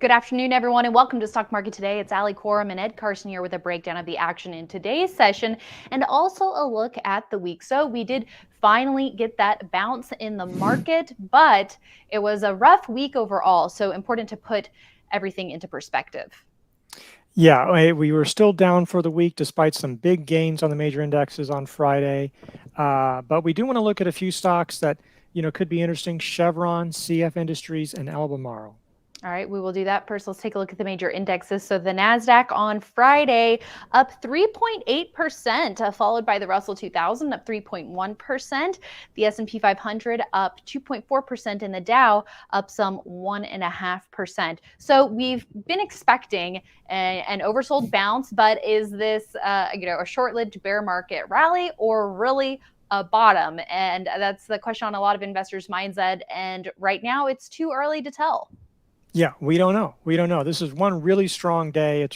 Good afternoon, everyone, and welcome to Stock Market Today. It's Coram and Ed Carson here with a breakdown of the action in today's session and also a look at the week. So we did finally get that bounce in the market, but it was a rough week overall. So important to put everything into perspective. Yeah, we were still down for the week despite some big gains on the major indexes on Friday. But we do want to look at a few stocks that, could be interesting: Chevron, CF Industries, and Albemarle. All right, we will do that. First, let's take a look at the major indexes. So the NASDAQ on Friday up 3.8%, followed by the Russell 2000 up 3.1%. The S&P 500 up 2.4%, and the Dow up some 1.5%. So we've been expecting an oversold bounce, but is this a short-lived bear market rally or really a bottom? And that's the question on a lot of investors' minds, Ed. And right now, it's too early to tell. Yeah, we don't know. We don't know. This is one really strong day.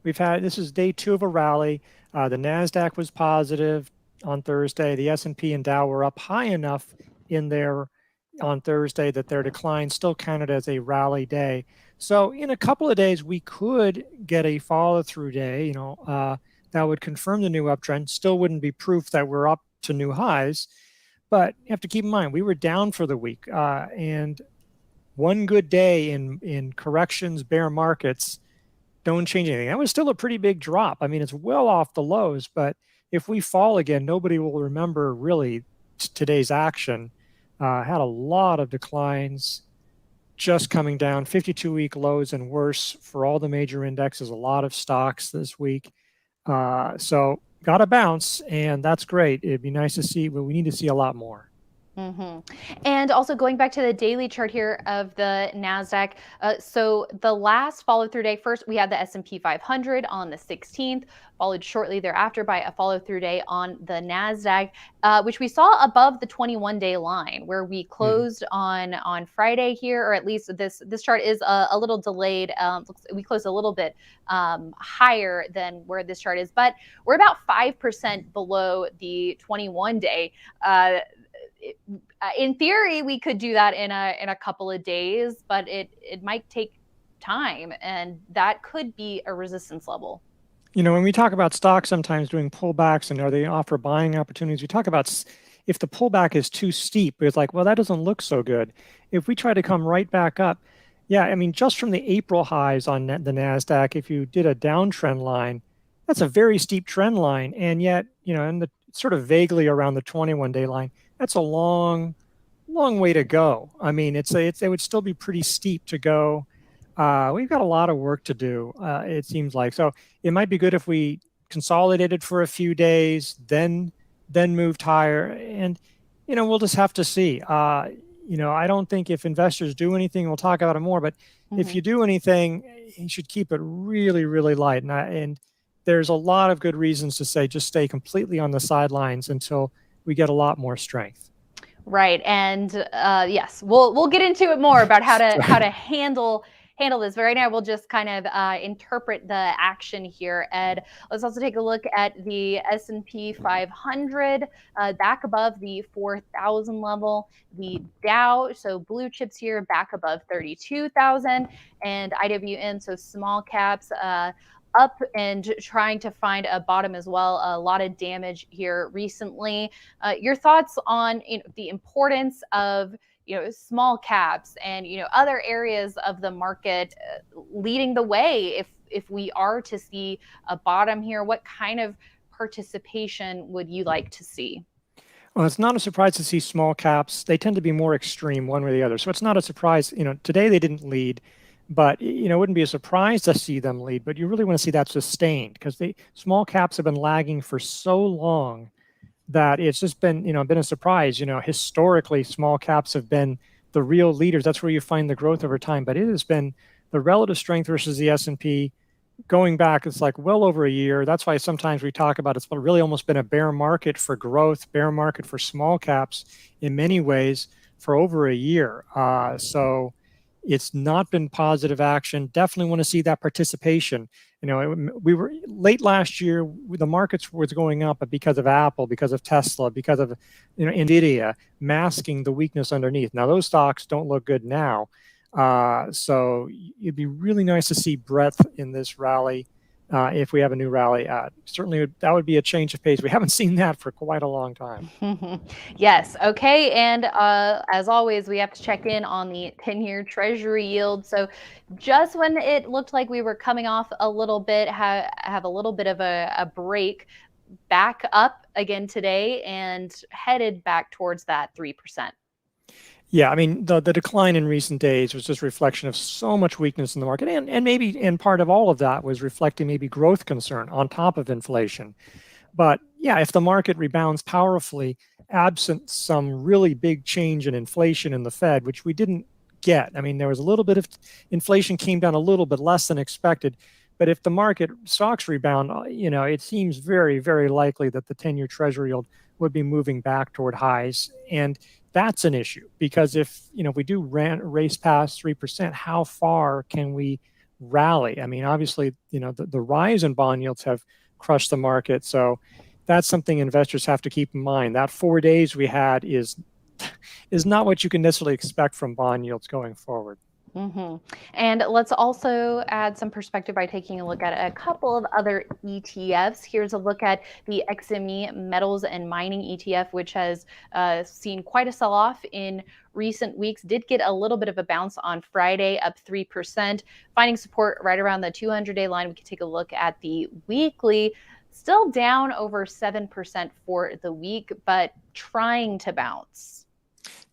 This is day two of a rally. The NASDAQ was positive on Thursday. The S&P and Dow were up high enough in there on Thursday that their decline still counted as a rally day. So in a couple of days, we could get a follow-through day, that would confirm the new uptrend. Still wouldn't be proof that we're up to new highs. But you have to keep in mind, we were down for the week, and one good day in corrections, bear markets don't change anything. That was still a pretty big drop. I mean, it's well off the lows, but if we fall again, nobody will remember really today's action. Had a lot of declines just coming down, 52-week lows and worse for all the major indexes, a lot of stocks this week. So got a bounce, and that's great. It'd be nice to see, but we need to see a lot more. And also going back to the daily chart here of the NASDAQ. So the last follow through day, first we had the S&P 500 on the 16th, followed shortly thereafter by a follow through day on the NASDAQ, which we saw above the 21-day line where we closed on Friday here, or at least this chart is a little delayed. We closed a little bit higher than where this chart is, but we're about 5% below the 21-day. In theory, we could do that in a couple of days, but it might take time, and that could be a resistance level. When we talk about stocks sometimes doing pullbacks and are they offer buying opportunities, we talk about if the pullback is too steep, it's like, well, that doesn't look so good. If we try to come right back up, yeah, I mean, just from the April highs on the NASDAQ, if you did a downtrend line, that's a very steep trend line, and yet, and sort of vaguely around the 21-day line, that's a long way to go. I mean, it would still be pretty steep to go. We've got a lot of work to do, it seems like. So it might be good if we consolidated for a few days, then moved higher. And, we'll just have to see. I don't think if investors do anything, we'll talk about it more, but if you do anything, you should keep it really, really light. And there's a lot of good reasons to say just stay completely on the sidelines until we get a lot more strength. Right, and yes, we'll get into it more about how to handle this. But right now, we'll just kind of interpret the action here. Ed, let's also take a look at the S&P 500 back above the 4,000 level. The Dow, so blue chips here, back above 32,000, and IWM, so small caps, up and trying to find a bottom as well. A lot of damage here recently. Your thoughts on the importance of small caps and other areas of the market leading the way if we are to see a bottom here? What kind of participation would you like to see? Well, it's not a surprise to see small caps. They tend to be more extreme one way or the other. So it's not a surprise. Today they didn't lead. But it wouldn't be a surprise to see them lead, but you really want to see that sustained because small caps have been lagging for so long that it's just been a surprise. Historically, small caps have been the real leaders. That's where you find the growth over time. But it has been the relative strength versus the S&P going back. It's like well over a year. That's why sometimes we talk about it's really almost been a bear market for growth, bear market for small caps in many ways for over a year. So it's not been positive action. Definitely want to see that participation. We were late last year, the markets was going up, but because of Apple, because of Tesla, because of Nvidia, masking the weakness underneath. Now those stocks don't look good now, So it'd be really nice to see breadth in this rally. If we have a new rally, certainly that would be a change of pace. We haven't seen that for quite a long time. Yes. Okay. And as always, we have to check in on the 10-year Treasury yield. So just when it looked like we were coming off a little bit, have a little bit of a break, back up again today and headed back towards that 3%. Yeah, I mean, the decline in recent days was just a reflection of so much weakness in the market, and part of all of that was reflecting maybe growth concern on top of inflation. But yeah, if the market rebounds powerfully, absent some really big change in inflation in the Fed, which we didn't get. I mean, there was a little bit of inflation came down a little bit less than expected. But if the market stocks rebound, it seems very, very likely that the 10-year Treasury yield would be moving back toward highs. And that's an issue because if we do race past 3%, how far can we rally? I mean, obviously, the rise in bond yields have crushed the market. So that's something investors have to keep in mind. That 4 days we had is not what you can necessarily expect from bond yields going forward. Mm-hmm. And let's also add some perspective by taking a look at a couple of other ETFs. Here's a look at the XME Metals and Mining ETF, which has seen quite a sell-off in recent weeks. Did get a little bit of a bounce on Friday, up 3%, finding support right around the 200-day line. We can take a look at the weekly, still down over 7% for the week, but trying to bounce.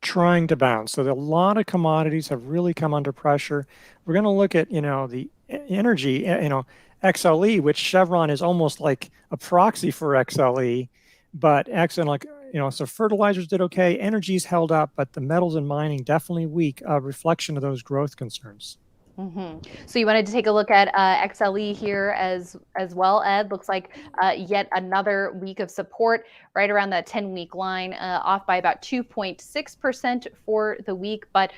So a lot of commodities have really come under pressure. We're going to look at, the energy, XLE, which Chevron is almost like a proxy for XLE, but so fertilizers did okay. Energy's held up, but the metals and mining definitely weak, a reflection of those growth concerns. Mm-hmm. So you wanted to take a look at XLE here as well, Ed. Looks like yet another week of support right around that 10-week line, off by about 2.6% for the week, but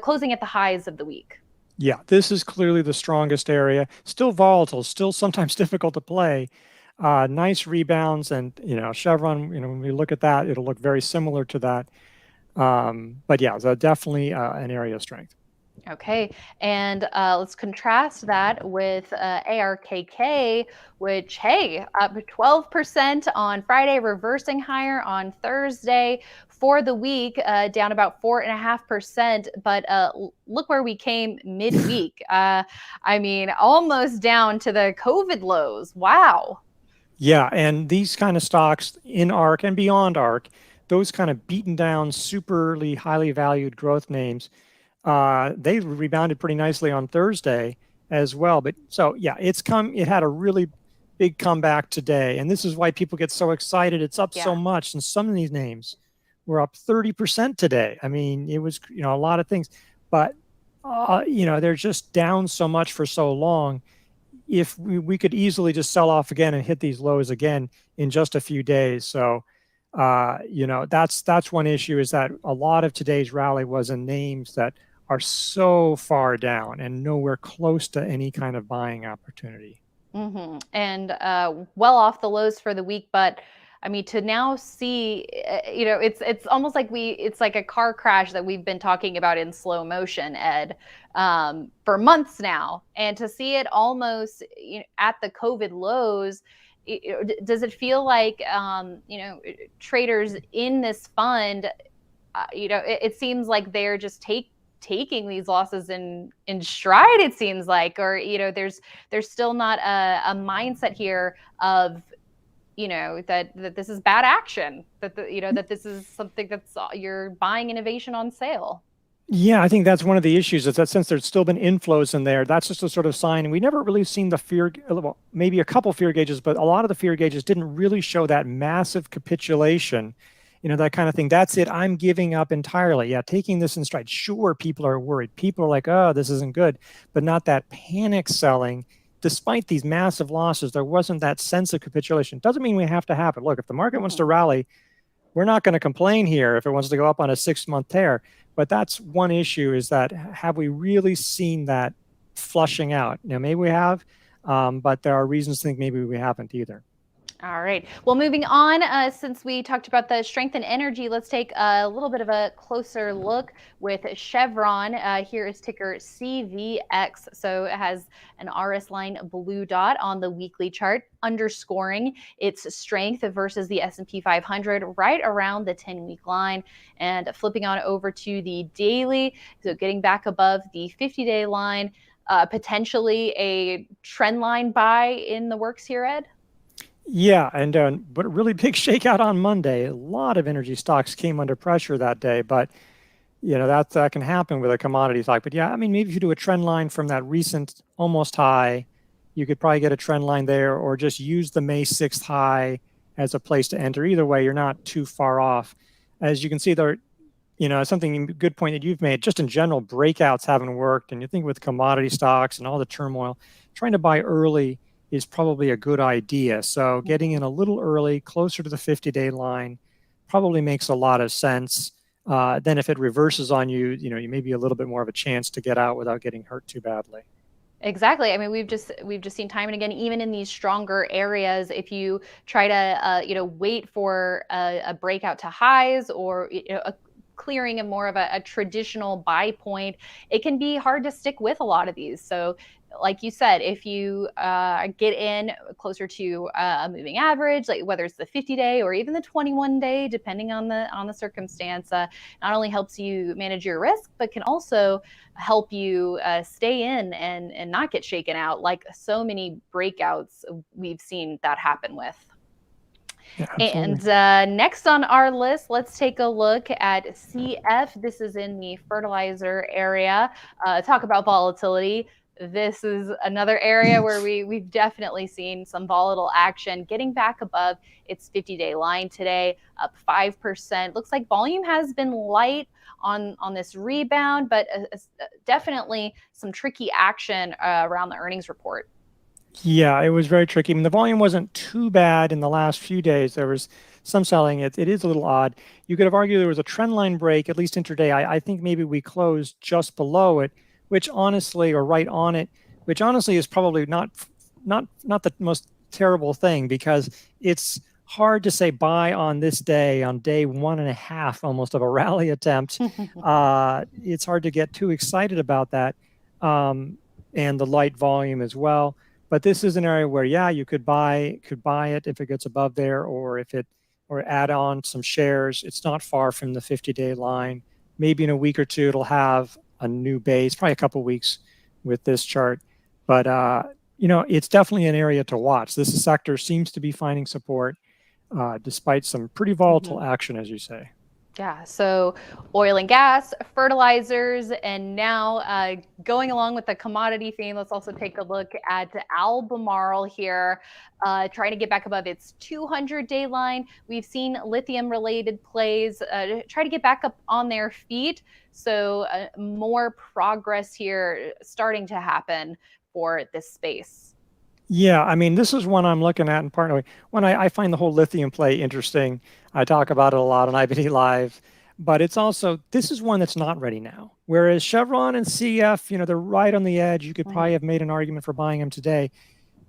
closing at the highs of the week. Yeah, this is clearly the strongest area. Still volatile, still sometimes difficult to play. Nice rebounds, and Chevron. When we look at that, it'll look very similar to that. But yeah, so definitely an area of strength. Okay, and let's contrast that with ARKK, which, hey, up 12% on Friday, reversing higher on Thursday. For the week, down about 4.5%, but look where we came midweek. I mean, almost down to the COVID lows. Wow. Yeah, and these kind of stocks in ARK and beyond ARK, those kind of beaten down, superly highly valued growth names, they rebounded pretty nicely on Thursday as well. But so yeah, it had a really big comeback today, and this is why people get so excited. It's up so much, and some of these names were up 30% today. I mean, it was a lot of things, but they're just down so much for so long. If we could easily just sell off again and hit these lows again in just a few days. So that's one issue, is that a lot of today's rally was in names that are so far down and nowhere close to any kind of buying opportunity. Mm-hmm. And well off the lows for the week, but I mean, to now see, it's almost like it's like a car crash that we've been talking about in slow motion, Ed, for months now, and to see it almost at the COVID lows. Does it feel like traders in this fund, it seems like they're just taking these losses in stride, it seems like, or there's still not a mindset here of that this is bad action, that that this is something that's you're buying innovation on sale. Yeah, I think that's one of the issues, is that since there's still been inflows in there, that's just a sort of sign. And we never really seen the fear, well, maybe a couple fear gauges, but a lot of the fear gauges didn't really show that massive capitulation, that kind of thing. That's it. I'm giving up entirely. Yeah, taking this in stride. Sure, people are worried. People are like, oh, this isn't good, but not that panic selling. Despite these massive losses, there wasn't that sense of capitulation. Doesn't mean we have to have it. Look, if the market wants to rally, we're not going to complain here if it wants to go up on a 6-month tear. But that's one issue, is that have we really seen that flushing out? Maybe we have, but there are reasons to think maybe we haven't either. All right. Well, moving on, since we talked about the strength and energy, let's take a little bit of a closer look with Chevron. Here is ticker CVX. So it has an RS line blue dot on the weekly chart, underscoring its strength versus the S&P 500 right around the 10-week line. And flipping on over to the daily, so getting back above the 50-day line, potentially a trend line buy in the works here, Ed? Yeah, and but a really big shakeout on Monday. A lot of energy stocks came under pressure that day, but that can happen with a commodity stock. But yeah, I mean, maybe if you do a trend line from that recent almost high, you could probably get a trend line there, or just use the May 6th high as a place to enter. Either way, you're not too far off. As you can see, there, something good point that you've made. Just in general, breakouts haven't worked, and you think with commodity stocks and all the turmoil, trying to buy early is probably a good idea. So getting in a little early, closer to the 50-day line, probably makes a lot of sense. Then if it reverses on you, you may be a little bit more of a chance to get out without getting hurt too badly. Exactly. I mean, we've just seen time and again, even in these stronger areas, if you try to wait for a breakout to highs, or a clearing of more of a traditional buy point, it can be hard to stick with a lot of these. So like you said, if you get in closer to a moving average, like whether it's the 50-day or even the 21-day, depending on the circumstance, not only helps you manage your risk, but can also help you stay in and not get shaken out, like so many breakouts we've seen that happen with. Yeah, and next on our list, let's take a look at CF. This is in the fertilizer area. Talk about volatility. This is another area where we've definitely seen some volatile action, getting back above its 50-day line today, up 5%. Looks like volume has been light on this rebound, but definitely some tricky action around the earnings report. Yeah, it was very tricky. I mean, the volume wasn't too bad in the last few days. There was some selling. It is a little odd. You could have argued there was a trend line break, at least intraday. I think maybe we closed just below it, which honestly, or right on it, which honestly is probably not the most terrible thing, because it's hard to say buy on this day, on day 1.5 almost of a rally attempt. It's hard to get too excited about that, and the light volume as well. But this is an area where, yeah, you could buy it if it gets above there, or add on some shares. It's not far from the 50-day line. Maybe in a week or two, it'll have a new base, probably a couple of weeks with this chart. But, it's definitely an area to watch. This sector seems to be finding support despite some pretty volatile action, as you say. Yeah, so oil and gas, fertilizers, and now going along with the commodity theme, let's also take a look at Albemarle here, trying to get back above its 200-day line. We've seen lithium-related plays try to get back up on their feet, so more progress here starting to happen for this space. Yeah, I mean, this is one I'm looking at, and partly when I find the whole lithium play interesting. I talk about it a lot on IBD Live, but it's also, this is one that's not ready now. Whereas Chevron and CF, they're right on the edge. You could probably have made an argument for buying them today.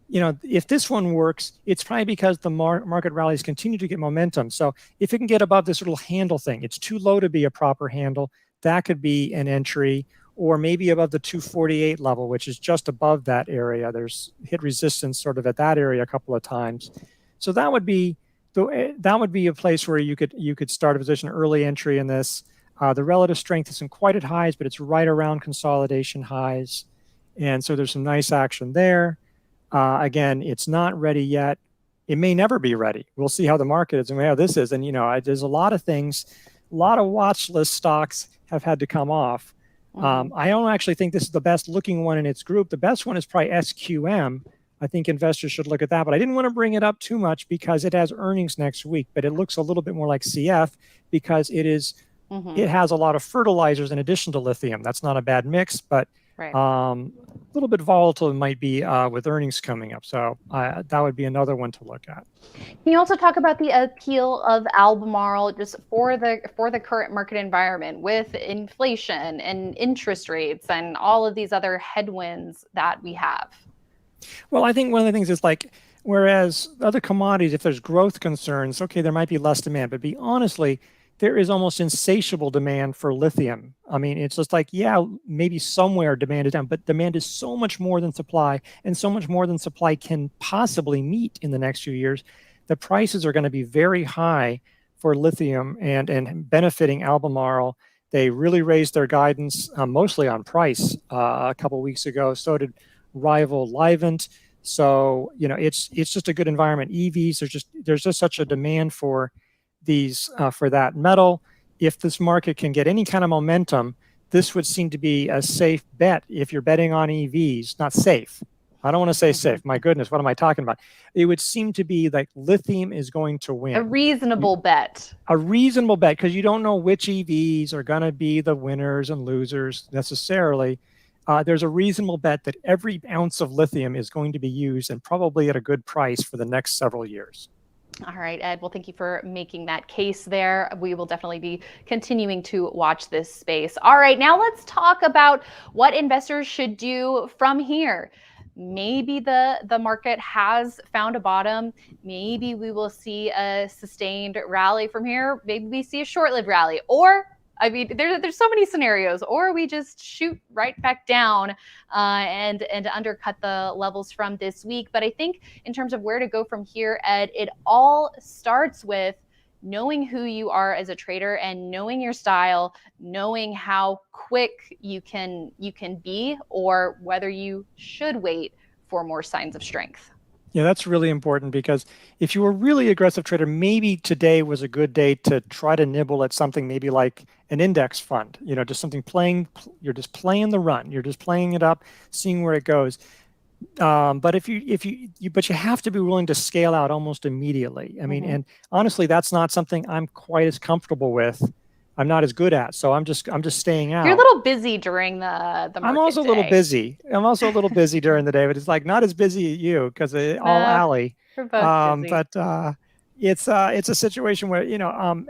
If this one works, it's probably because the market rallies continue to get momentum. So if it can get above this little handle thing, it's too low to be a proper handle. That could be an entry. Or maybe above the 248 level, which is just above that area. There's hit resistance sort of at that area a couple of times. So that would be a place where you could start a position, early entry in this. The relative strength isn't quite at highs, but it's right around consolidation highs. And so there's some nice action there. Again, it's not ready yet. It may never be ready. We'll see how the market is and how this is. And, there's a lot of things, a lot of watch list stocks have had to come off. I don't actually think this is the best looking one in its group. The best one is probably SQM. I think investors should look at that, but I didn't want to bring it up too much because it has earnings next week, but it looks a little bit more like CF because it has a lot of fertilizers in addition to lithium. That's not a bad mix, but a little bit volatile it might be with earnings coming up. So that would be another one to look at. Can you also talk about the appeal of Albemarle just for the current market environment with inflation and interest rates and all of these other headwinds that we have? Well, I think one of the things is like Whereas other commodities, if there's growth concerns, okay, there might be less demand. But honestly, there is almost insatiable demand for lithium. I mean, it's just like, yeah, maybe somewhere demand is down, but demand is so much more than supply, and so much more than supply can possibly meet in the next few years. The prices are going to be very high for lithium and benefiting Albemarle. They really raised their guidance mostly on price a couple of weeks ago. So did rival Livent. So it's just a good environment. EVs, there's just such a demand for these for that metal. If this market can get any kind of momentum, this would seem to be a safe bet if you're betting on EVs. Not safe. I don't want to say safe. My goodness, what am I talking about? It would seem to be like lithium is going to win. A reasonable bet. A reasonable bet, because you don't know which EVs are going to be the winners and losers necessarily. There's a reasonable bet that every ounce of lithium is going to be used, and probably at a good price, for the next several years. All right, Ed. Well, thank you for making that case there. We will definitely be continuing to watch this space. All right, now let's talk about what investors should do from here. Maybe the market has found a bottom. Maybe we will see a sustained rally from here. Maybe we see a short-lived rally, or I mean, there's so many scenarios, or we just shoot right back down and undercut the levels from this week. But I think in terms of where to go from here, Ed, it all starts with knowing who you are as a trader and knowing your style, knowing how quick you can be, or whether you should wait for more signs of strength. Yeah, that's really important, because if you were a really aggressive trader, maybe today was a good day to try to nibble at something maybe like an index fund, just something you're just playing the run, you're just playing it up, seeing where it goes. But if you have to be willing to scale out almost immediately. I mean, and honestly, that's not something I'm quite as comfortable with. I'm not as good at, so I'm just staying out. You're a little busy during the market I'm also day. a little busy. I'm also a little busy during the day, but it's like not as busy as you, because all alley. We're both busy. But it's a situation where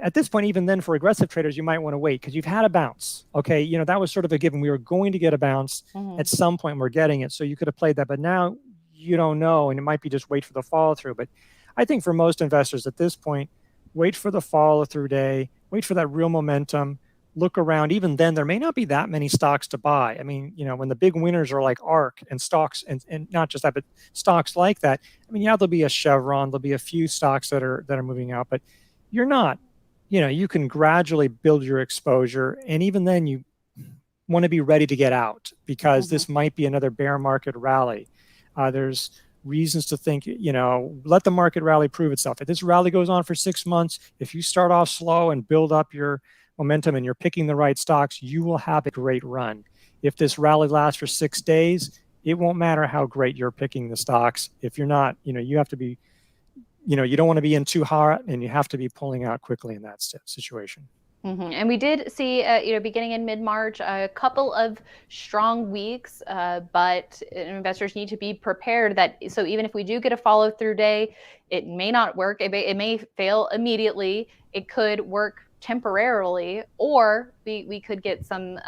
at this point, even then, for aggressive traders, you might want to wait, because you've had a bounce. Okay, that was sort of a given. We were going to get a bounce at some point. We're getting it, so you could have played that. But now you don't know, and it might be just wait for the follow through. But I think for most investors at this point, wait for the follow through day. Wait for that real momentum, look around. Even then, there may not be that many stocks to buy. I mean, when the big winners are like ARK and stocks, and not just that, but stocks like that. I mean, yeah, there'll be a Chevron, there'll be a few stocks that are moving out, but you're not, you can gradually build your exposure. And even then, you want to be ready to get out, because this might be another bear market rally. There's reasons to think, let the market rally prove itself. If this rally goes on for 6 months, if you start off slow and build up your momentum and you're picking the right stocks, you will have a great run. If this rally lasts for 6 days, it won't matter how great you're picking the stocks. If you're not, you have to be, you don't want to be in too hot, and you have to be pulling out quickly in that situation. And we did see, beginning in mid-March, a couple of strong weeks, but investors need to be prepared that, so even if we do get a follow-through day, it may not work. It may fail immediately. It could work temporarily, or we could get some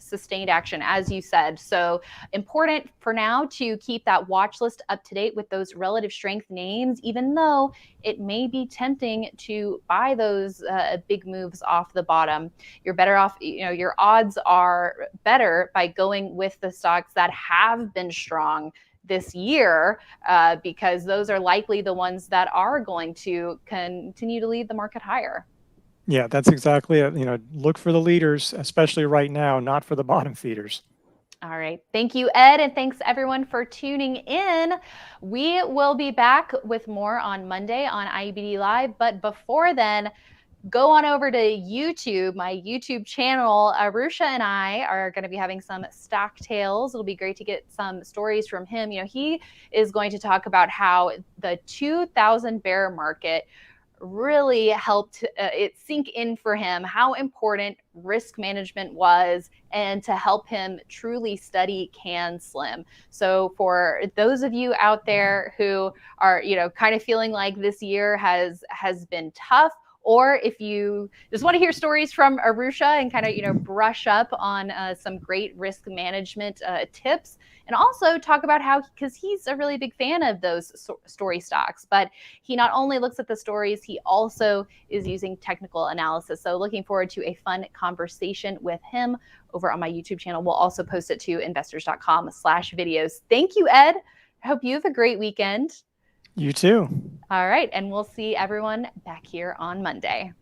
sustained action, as you said. So important for now to keep that watch list up to date with those relative strength names, even though it may be tempting to buy those big moves off the bottom. You're better off, your odds are better by going with the stocks that have been strong this year, because those are likely the ones that are going to continue to lead the market higher. Yeah, that's exactly it. Look for the leaders, especially right now, not for the bottom feeders. All right. Thank you, Ed. And thanks everyone for tuning in. We will be back with more on Monday on IBD Live. But before then, go on over to YouTube, my YouTube channel. Arusha and I are going to be having some stock tales. It'll be great to get some stories from him. He is going to talk about how the 2000 bear market really helped it sink in for him how important risk management was, and to help him truly study CanSlim. So for those of you out there who are, kind of feeling like this year has been tough, or if you just want to hear stories from Arusha and kind of, brush up on some great risk management tips, and also talk about how, because he's a really big fan of those story stocks, but he not only looks at the stories, he also is using technical analysis. So looking forward to a fun conversation with him over on my YouTube channel. We'll also post it to investors.com/videos. Thank you, Ed. I hope you have a great weekend. You too. All right. And we'll see everyone back here on Monday.